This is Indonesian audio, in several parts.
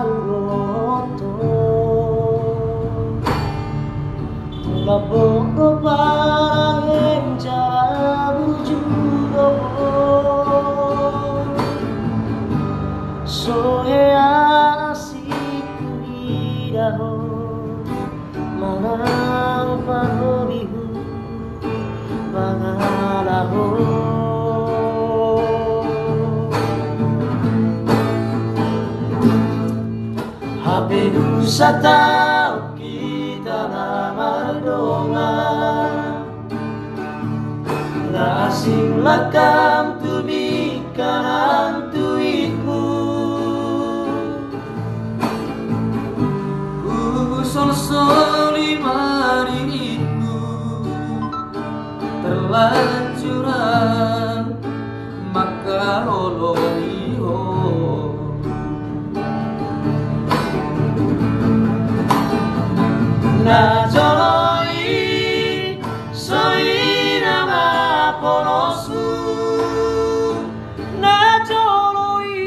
Pangauroto Labongo parang enjabu judo Sohe asik kulidaho Manang panobihu Pangalaho Habedu sa tao kita na mardongan Na asing lakam tubig ka ng tuwidmu Usol-soli maririku Terlanjuran maka ololiho Na joloi soi nama ponosu Na joloi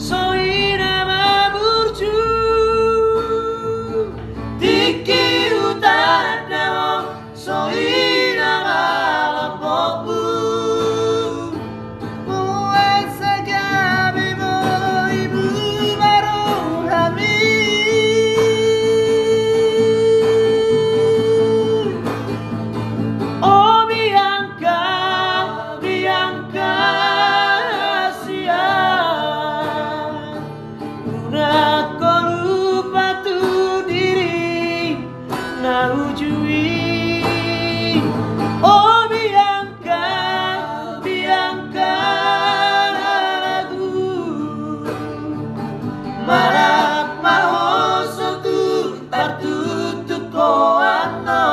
soi nama burju Tiki utara soi nama lampoku Buat segami mo ibu baru kami Oh Bianca, Bianca lagu Marak mau sotu tertutup koano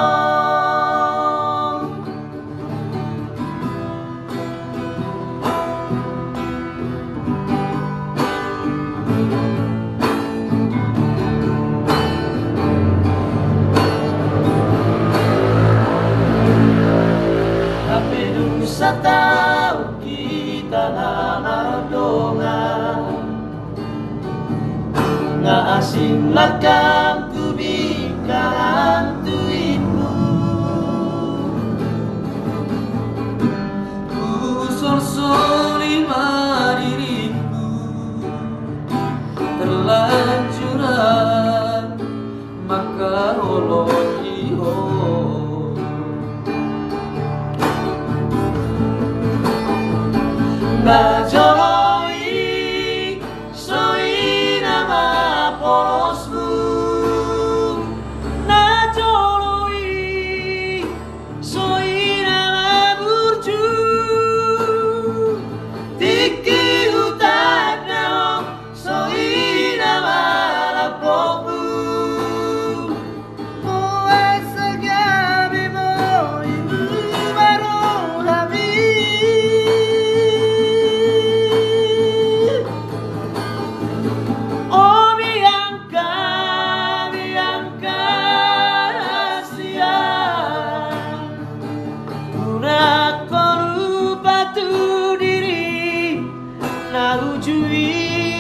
Sa tao kita na mardongan Nga asing lakam tubig ka ng tuwidmu Usol-soli maririku Terlanjuran maka ololiho Na joloi soi nama ponosmu Na joloi soi nama burju Tiki utara soi nama lampoku Buat segami mo ibu baru kami Oh Bianca, Bianca siang Una korupa tu diri na ujui